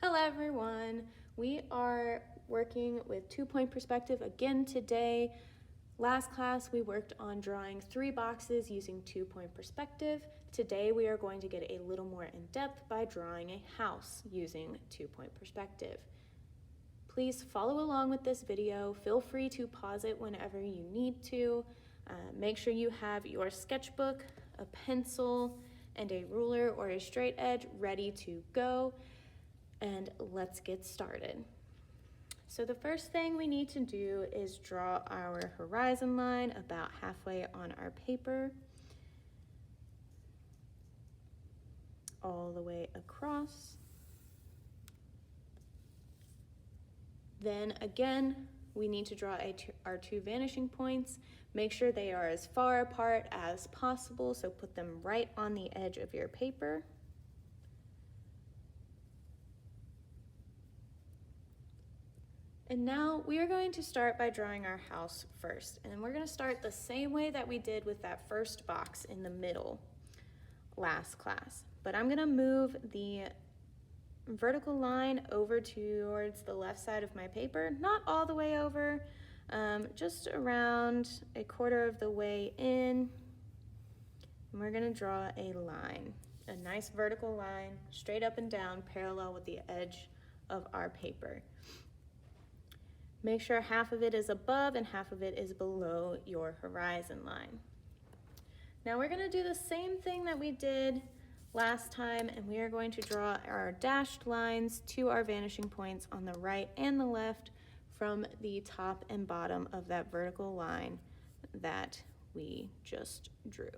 Hello everyone, we are working with 2-point perspective again today. Last class we worked on drawing 3 boxes using 2-point perspective. Today we are going to get a little more in depth by drawing a house using 2-point perspective. Please follow along with this video. Feel free to pause it whenever you need to. Make sure you have your sketchbook, a pencil, and a ruler or a straight edge ready to go. And let's get started. So the first thing we need to do is draw our horizon line about halfway on our paper, all the way across. Then again, we need to draw our 2 vanishing points. Make sure they are as far apart as possible, so put them right on the edge of your paper. And now we are going to start by drawing our house first. And we're going to start the same way that we did with that first box in the middle last class. But I'm going to move the vertical line over towards the left side of my paper, not all the way over, just around a quarter of the way in. And we're going to draw a line, a nice vertical line, straight up and down, parallel with the edge of our paper. Make sure half of it is above and half of it is below your horizon line. Now we're going to do the same thing that we did last time, and we are going to draw our dashed lines to our vanishing points on the right and the left from the top and bottom of that vertical line that we just drew.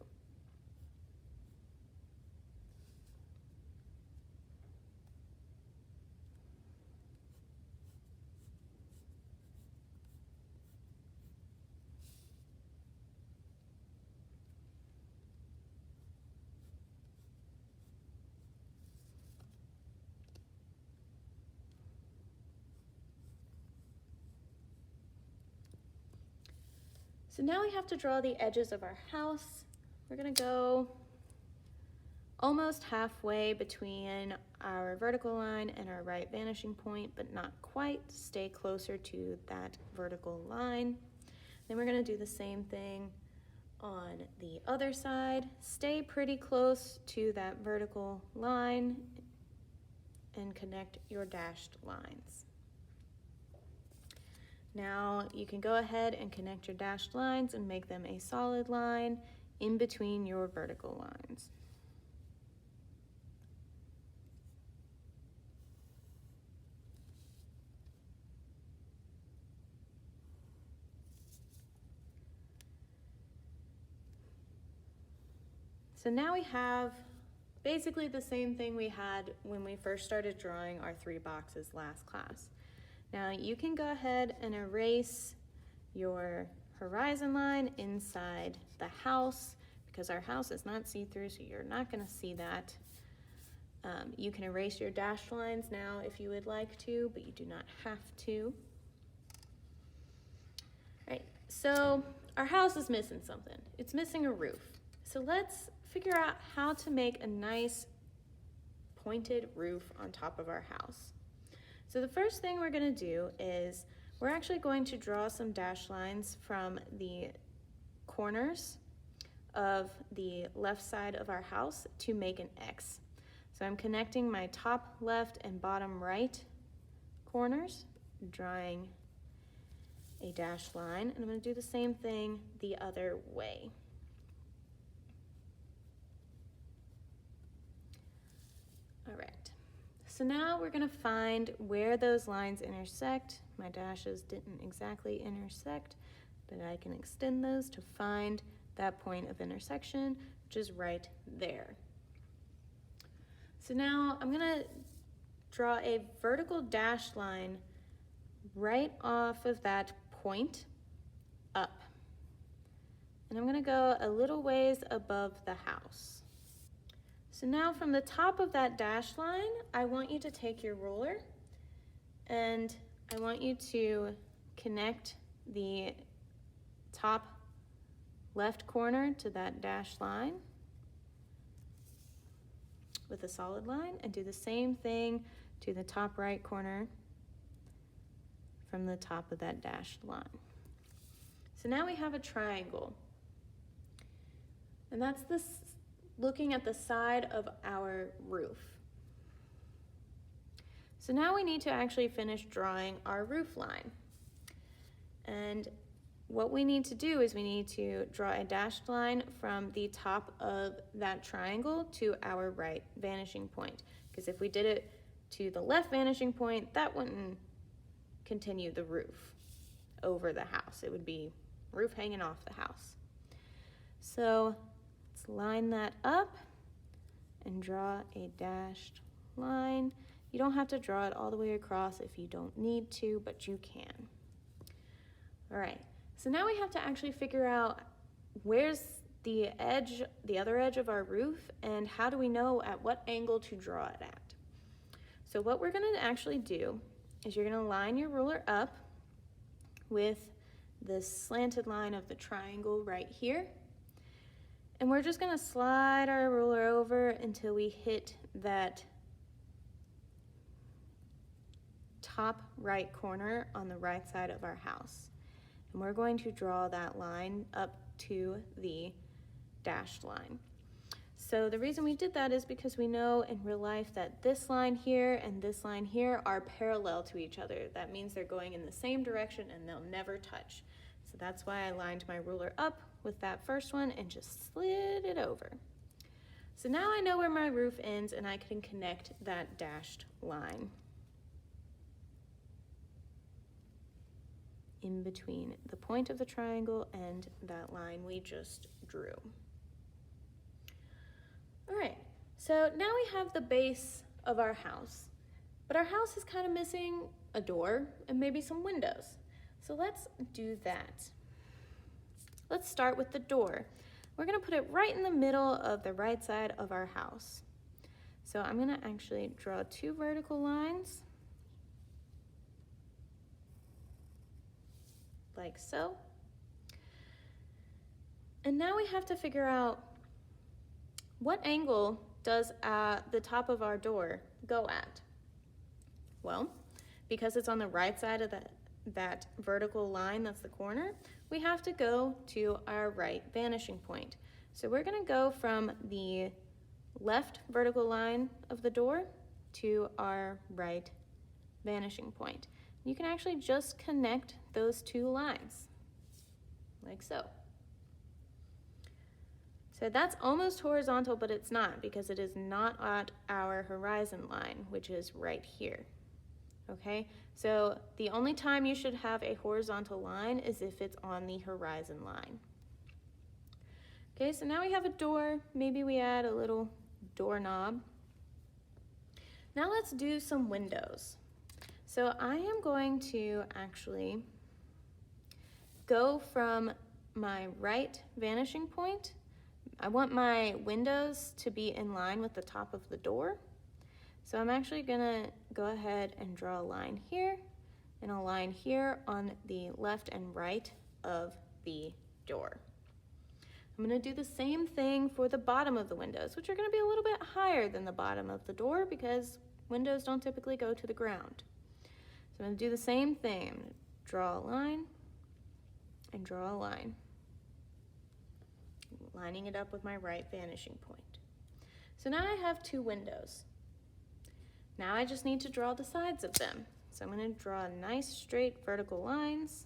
So now we have to draw the edges of our house. We're going to go almost halfway between our vertical line and our right vanishing point, but not quite. Stay closer to that vertical line. Then we're going to do the same thing on the other side. Stay pretty close to that vertical line and connect your dashed lines. Now you can go ahead and connect your dashed lines and make them a solid line in between your vertical lines. So now we have basically the same thing we had when we first started drawing our 3 boxes last class. Now you can go ahead and erase your horizon line inside the house because our house is not see-through, so you're not going to see that. You can erase your dashed lines now if you would like to, but you do not have to. All right, so our house is missing something. It's missing a roof. So let's figure out how to make a nice pointed roof on top of our house. So the first thing we're going to do is we're actually going to draw some dashed lines from the corners of the left side of our house to make an X. So I'm connecting my top left and bottom right corners, drawing a dashed line, and I'm going to do the same thing the other way. All right, so now we're going to find where those lines intersect. My dashes didn't exactly intersect, but I can extend those to find that point of intersection, which is right there. So now I'm going to draw a vertical dashed line right off of that point up. And I'm going to go a little ways above the house. So now from the top of that dashed line, I want you to take your ruler and I want you to connect the top left corner to that dashed line with a solid line and do the same thing to the top right corner from the top of that dashed line. So now we have a triangle. And that's this looking at the side of our roof. So now we need to actually finish drawing our roof line. And what we need to do is we need to draw a dashed line from the top of that triangle to our right vanishing point. Because if we did it to the left vanishing point, that wouldn't continue the roof over the house. It would be roof hanging off the house. So let's line that up and draw a dashed line. You don't have to draw it all the way across if you don't need to, but you can. All right, so now we have to actually figure out where's the edge, the other edge of our roof, and how do we know at what angle to draw it at. So what we're gonna actually do is you're gonna line your ruler up with the slanted line of the triangle right here. And we're just gonna slide our ruler over until we hit that top right corner on the right side of our house. And we're going to draw that line up to the dashed line. So the reason we did that is because we know in real life that this line here and this line here are parallel to each other. That means they're going in the same direction and they'll never touch. So that's why I lined my ruler up with that first one and just slid it over. So now I know where my roof ends and I can connect that dashed line in between the point of the triangle and that line we just drew. All right, so now we have the base of our house, but our house is kind of missing a door and maybe some windows. So let's do that. Let's start with the door. We're gonna put it right in the middle of the right side of our house. So I'm gonna actually draw 2 vertical lines, like so. And now we have to figure out what angle does the top of our door go at? Well, because it's on the right side of that vertical line, that's the corner, we have to go to our right vanishing point. So we're gonna go from the left vertical line of the door to our right vanishing point. You can actually just connect those 2 lines, like so. So that's almost horizontal, but it's not because it is not at our horizon line, which is right here, okay? So the only time you should have a horizontal line is if it's on the horizon line. Okay, so now we have a door. Maybe we add a little doorknob. Now let's do some windows. So I am going to actually go from my right vanishing point. I want my windows to be in line with the top of the door. So I'm actually gonna go ahead and draw a line here and a line here on the left and right of the door. I'm gonna do the same thing for the bottom of the windows, which are gonna be a little bit higher than the bottom of the door because windows don't typically go to the ground. So I'm gonna do the same thing. I'm gonna draw a line and draw a line, lining it up with my right vanishing point. So now I have 2 windows. Now I just need to draw the sides of them. So I'm going to draw nice straight vertical lines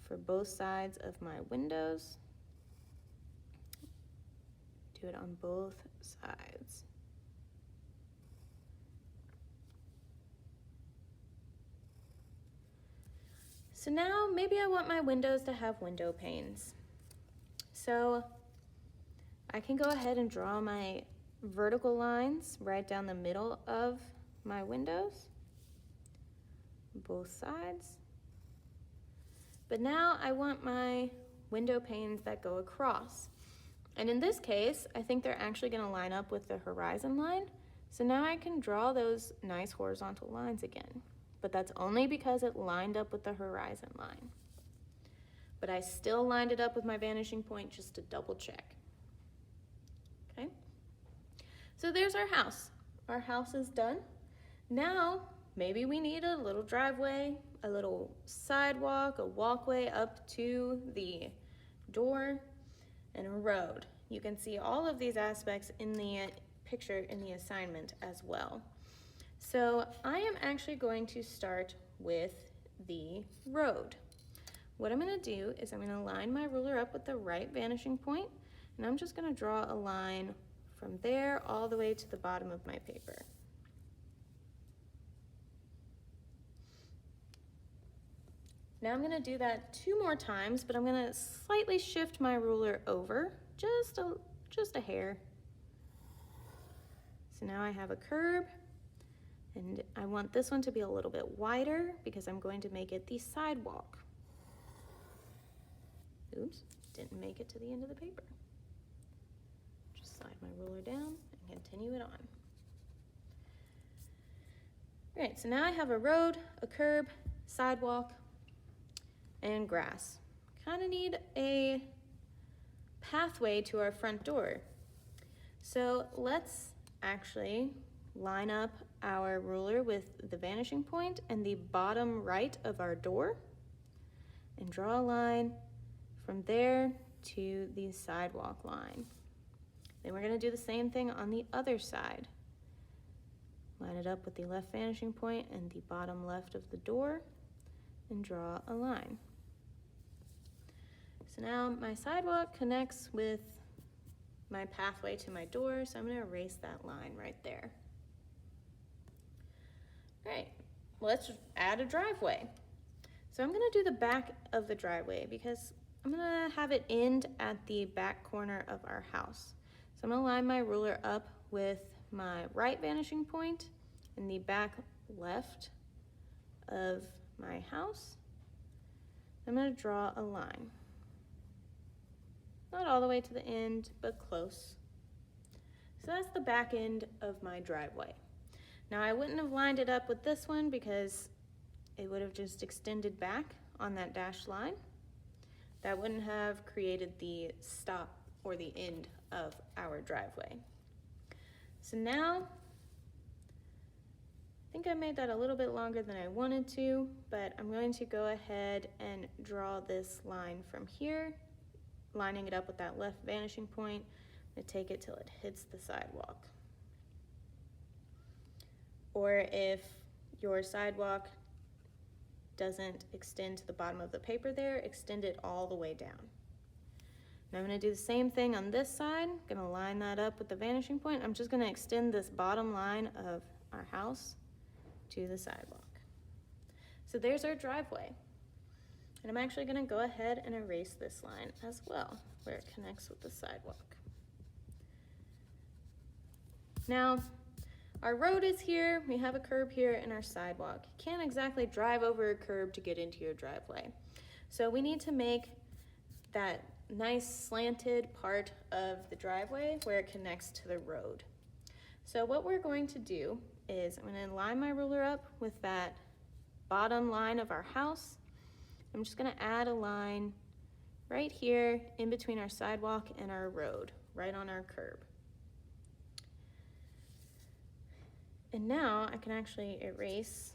for both sides of my windows. Do it on both sides. So now maybe I want my windows to have window panes. So I can go ahead and draw my vertical lines right down the middle of my windows, both sides. But now I want my window panes that go across. And in this case, I think they're actually gonna line up with the horizon line. So now I can draw those nice horizontal lines again. But that's only because it lined up with the horizon line. But I still lined it up with my vanishing point just to double check. Okay? So there's our house. our house is done. Now, maybe we need a little driveway, a little sidewalk, a walkway up to the door, and a road. You can see all of these aspects in the picture in the assignment as well. So I am actually going to start with the road. What I'm going to do is I'm going to line my ruler up with the right vanishing point, and I'm just going to draw a line from there all the way to the bottom of my paper. Now I'm going to do that 2 more times, but I'm going to slightly shift my ruler over just a hair. So now I have a curb, and I want this one to be a little bit wider because I'm going to make it the sidewalk. Oops, didn't make it to the end of the paper. Just slide my ruler down and continue it on. All right, so now I have a road, a curb, sidewalk, and grass. Kind of need a pathway to our front door. So let's actually line up our ruler with the vanishing point and the bottom right of our door and draw a line from there to the sidewalk line. Then we're going to do the same thing on the other side. Line it up with the left vanishing point and the bottom left of the door and draw a line. So now my sidewalk connects with my pathway to my door, so I'm going to erase that line right there. All right, let's add a driveway. So I'm going to do the back of the driveway because I'm going to have it end at the back corner of our house. So I'm going to line my ruler up with my right vanishing point and the back left of my house. I'm going to draw a line. Not all the way to the end, but close. So that's the back end of my driveway. Now I wouldn't have lined it up with this one because it would have just extended back on that dashed line. That wouldn't have created the stop or the end of our driveway. So now, I think I made that a little bit longer than I wanted to, but I'm going to go ahead and draw this line from here, lining it up with that left vanishing point, and take it till it hits the sidewalk. Or if your sidewalk doesn't extend to the bottom of the paper there, extend it all the way down. Now I'm going to do the same thing on this side. I'm going to line that up with the vanishing point. I'm just going to extend this bottom line of our house to the sidewalk. So there's our driveway. And I'm actually going to go ahead and erase this line as well, where it connects with the sidewalk. Now, our road is here, we have a curb here, and our sidewalk. You can't exactly drive over a curb to get into your driveway. So we need to make that nice slanted part of the driveway where it connects to the road. So what we're going to do is I'm going to line my ruler up with that bottom line of our house. I'm just going to add a line right here in between our sidewalk and our road, right on our curb. And now I can actually erase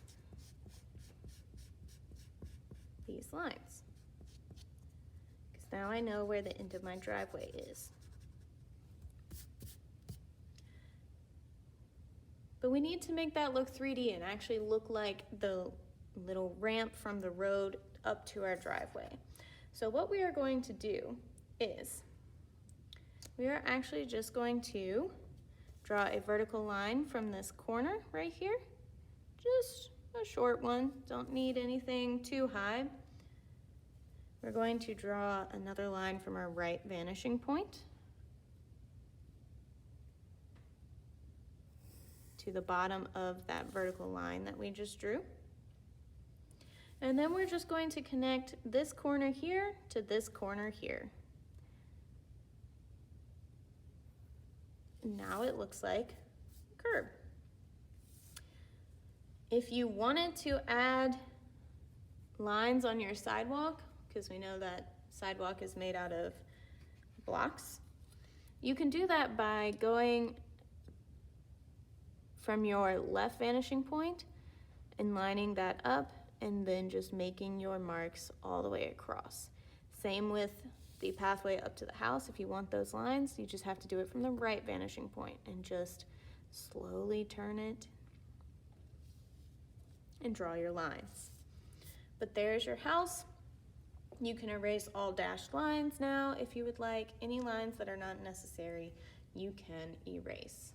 these lines, because now I know where the end of my driveway is. But we need to make that look 3D and actually look like the little ramp from the road up to our driveway. So what we are going to do is we are actually just going to draw a vertical line from this corner right here, just a short one, don't need anything too high. We're going to draw another line from our right vanishing point to the bottom of that vertical line that we just drew. And then we're just going to connect this corner here to this corner here. Now it looks like a curb. If you wanted to add lines on your sidewalk, because we know that sidewalk is made out of blocks, you can do that by going from your left vanishing point and lining that up, and then just making your marks all the way across. Same with the pathway up to the house. If you want those lines, you just have to do it from the right vanishing point and just slowly turn it and draw your lines. But there's your house. You can erase all dashed lines now if you would like. Any lines that are not necessary, you can erase.